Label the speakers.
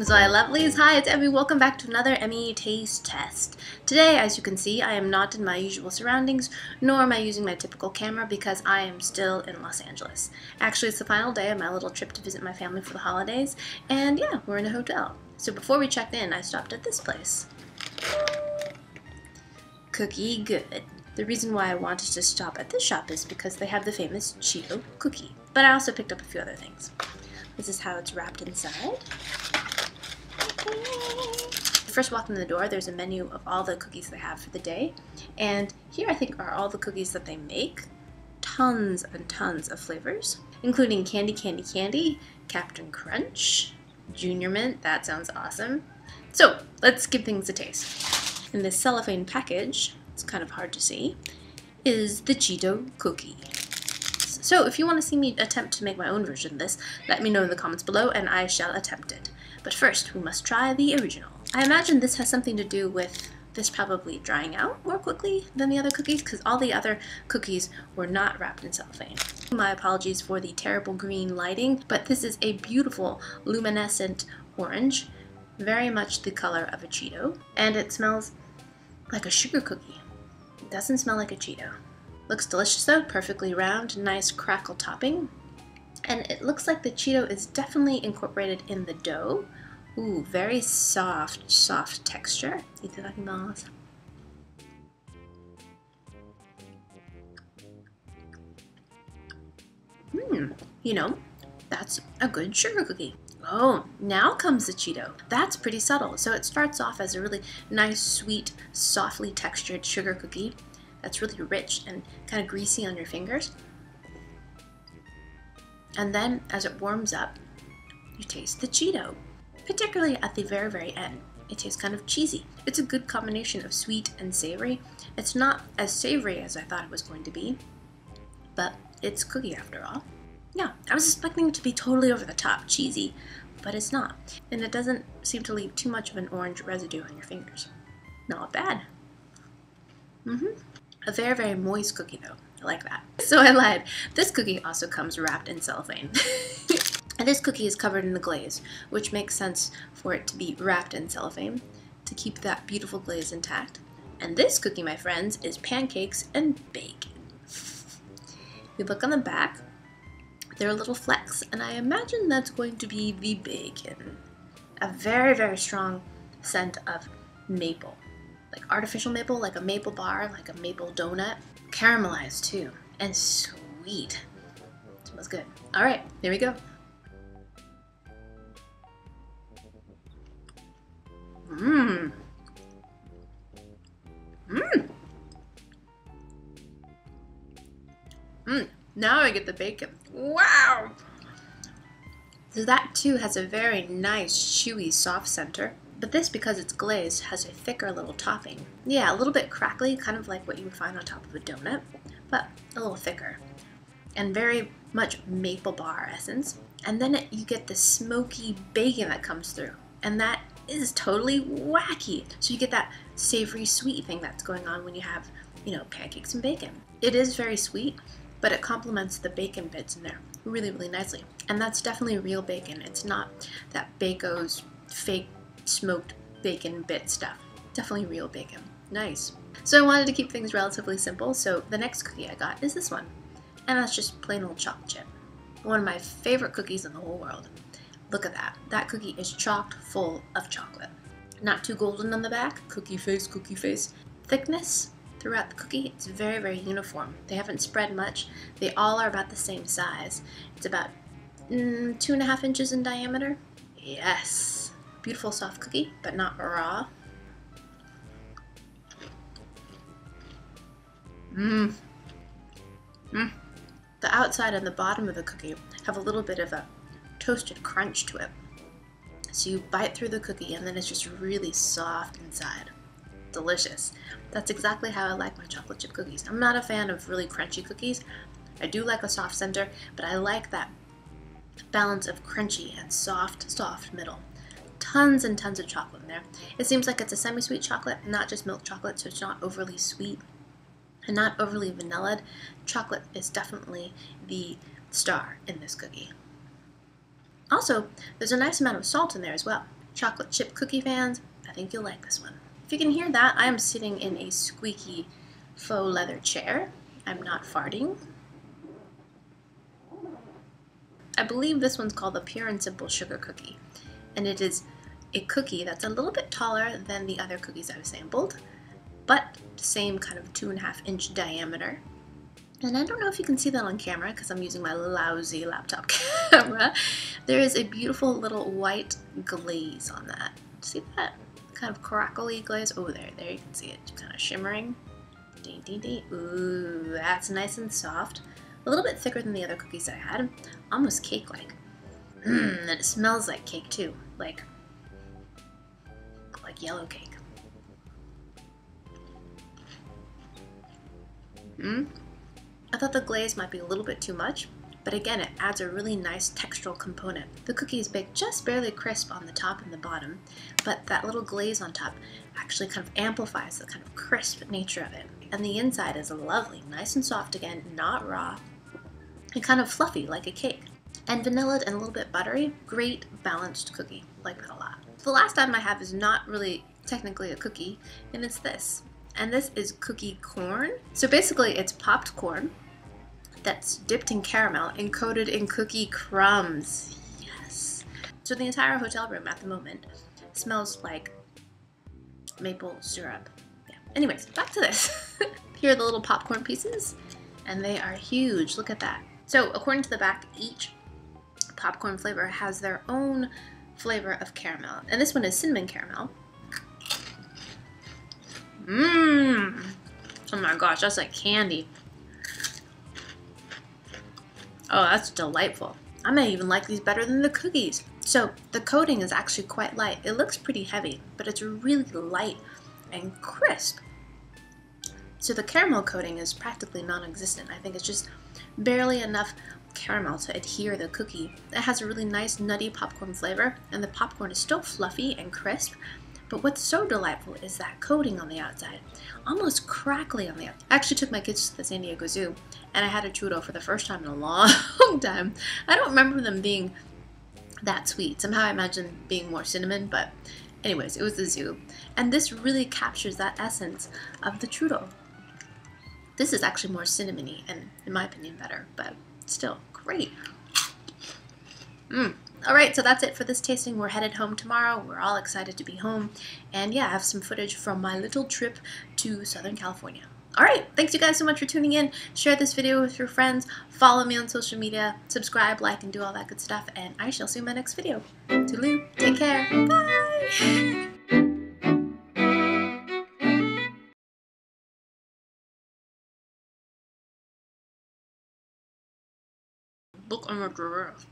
Speaker 1: So my lovelies, hi, it's Emmy. Welcome back to another Emmy taste test. Today, as you can see, I am not in my usual surroundings, nor am I using my typical camera because I am still in Los Angeles. Actually, it's the final day of my little trip to visit my family for the holidays, and yeah, we're in a hotel. So before we checked in, I stopped at this place. Cookie Good. The reason why I wanted to stop at this shop is because they have the famous Cheeto Cookie, but I also picked up a few other things. This is how it's wrapped inside. First walk in the door, there's a menu of all the cookies they have for the day, and here I think are all the cookies that they make. Tons and tons of flavors, including candy, Captain Crunch, Junior Mint, that sounds awesome. So let's give things a taste. In this cellophane package, it's kind of hard to see, is the Cheeto Cookie. So if you want to see me attempt to make my own version of this, let me know in the comments below and I shall attempt it. But first, we must try the original. I imagine this has something to do with this probably drying out more quickly than the other cookies because all the other cookies were not wrapped in cellophane. My apologies for the terrible green lighting, but this is a beautiful luminescent orange, very much the color of a Cheeto, and it smells like a sugar cookie. It doesn't smell like a Cheeto. Looks delicious though, perfectly round, nice crackle topping. And it looks like the Cheeto is definitely incorporated in the dough. Ooh, very soft texture. Itadakimasu. You know, that's a good sugar cookie. Oh, now comes the Cheeto. That's pretty subtle. So it starts off as a really nice, sweet, softly textured sugar cookie that's really rich and kind of greasy on your fingers. And then as it warms up, you taste the Cheeto. Particularly at the very, very end. It tastes kind of cheesy. It's a good combination of sweet and savory. It's not as savory as I thought it was going to be, but it's cookie after all. Yeah, I was expecting it to be totally over the top cheesy, but it's not. And it doesn't seem to leave too much of an orange residue on your fingers. Not bad. A very, very moist cookie though. I like that. So I lied. This cookie also comes wrapped in cellophane. And this cookie is covered in the glaze, which makes sense for it to be wrapped in cellophane to keep that beautiful glaze intact. And this cookie, my friends, is pancakes and bacon. We look on the back. They're a little flecks, and I imagine that's going to be the bacon. A very, very strong scent of maple. Like artificial maple, like a maple bar, like a maple donut. Caramelized too, and sweet. Smells good. All right, here we go. Now I get the bacon. Wow! So that too has a very nice, chewy, soft center. But this, because it's glazed, has a thicker little topping. Yeah, a little bit crackly, kind of like what you would find on top of a donut, but a little thicker. And very much maple bar essence. And then you get the smoky bacon that comes through. And that is totally wacky. So you get that savory sweet thing that's going on when you have, you know, pancakes and bacon. It is very sweet, but it complements the bacon bits in there really, really nicely. And that's definitely real bacon. It's not that Baco's fake smoked bacon bit stuff. Definitely real bacon. Nice. So I wanted to keep things relatively simple, so the next cookie I got is this one. And that's just plain old chocolate chip. One of my favorite cookies in the whole world. Look at that. That cookie is chocked full of chocolate. Not too golden on the back. Cookie face, cookie face. Thickness throughout the cookie, it's very, very uniform. They haven't spread much. They all are about the same size. It's about 2.5 inches in diameter. Yes. Beautiful soft cookie, but not raw. The outside and the bottom of the cookie have a little bit of a toasted crunch to it. So you bite through the cookie and then it's just really soft inside. Delicious. That's exactly how I like my chocolate chip cookies. I'm not a fan of really crunchy cookies. I do like a soft center, but I like that balance of crunchy and soft middle. Tons and tons of chocolate in there. It seems like it's a semi-sweet chocolate, not just milk chocolate, so it's not overly sweet and not overly vanillaed. Chocolate is definitely the star in this cookie. Also, there's a nice amount of salt in there as well. chocolate chip cookie fans, I think you'll like this one. If you can hear that, I am sitting in a squeaky faux leather chair. I'm not farting. I believe this one's called the Pure and Simple Sugar Cookie, and it is a cookie that's a little bit taller than the other cookies I've sampled, but same kind of 2.5-inch diameter. And I don't know if you can see that on camera because I'm using my lousy laptop camera. There is a beautiful little white glaze on that. See that? Kind of crackly glaze. Oh, there you can see it, kind of shimmering. Ding, ding, ding. Ooh, that's nice and soft. A little bit thicker than the other cookies I had. Almost cake-like. And it smells like cake too. Like yellow cake. I thought the glaze might be a little bit too much, but again, it adds a really nice textural component. The cookie is baked just barely crisp on the top and the bottom, but that little glaze on top actually kind of amplifies the kind of crisp nature of it. And the inside is lovely, nice and soft again, not raw, and kind of fluffy like a cake. And vanilla and a little bit buttery, great balanced cookie. Like that a lot. The last item I have is not really technically a cookie, and it's this. And this is cookie corn. So basically it's popped corn that's dipped in caramel and coated in cookie crumbs. Yes. So the entire hotel room at the moment smells like maple syrup. Yeah. Anyways, back to this. Here are the little popcorn pieces, and they are huge. Look at that. So according to the back, each popcorn flavor has their own flavor of caramel. And this one is cinnamon caramel. Oh my gosh, that's like candy. Oh, that's delightful. I may even like these better than the cookies. So the coating is actually quite light. It looks pretty heavy, but it's really light and crisp. So the caramel coating is practically non-existent. I think it's just barely enough caramel to adhere the cookie. It has a really nice nutty popcorn flavor, and the popcorn is still fluffy and crisp. But what's so delightful is that coating on the outside, almost crackly on the outside. I actually took my kids to the San Diego Zoo, and I had a churro for the first time in a long time. I don't remember them being that sweet. Somehow I imagine being more cinnamon, but anyways, it was the zoo. And this really captures that essence of the churro. This is actually more cinnamony and, in my opinion, better, but still great. Alright, so that's it for this tasting. We're headed home tomorrow. We're all excited to be home. And yeah, I have some footage from my little trip to Southern California. Alright, thanks you guys so much for tuning in. Share this video with your friends. Follow me on social media. Subscribe, like, and do all that good stuff. And I shall see you in my next video. Toodaloo. Take care. Bye! Look on my giraffe.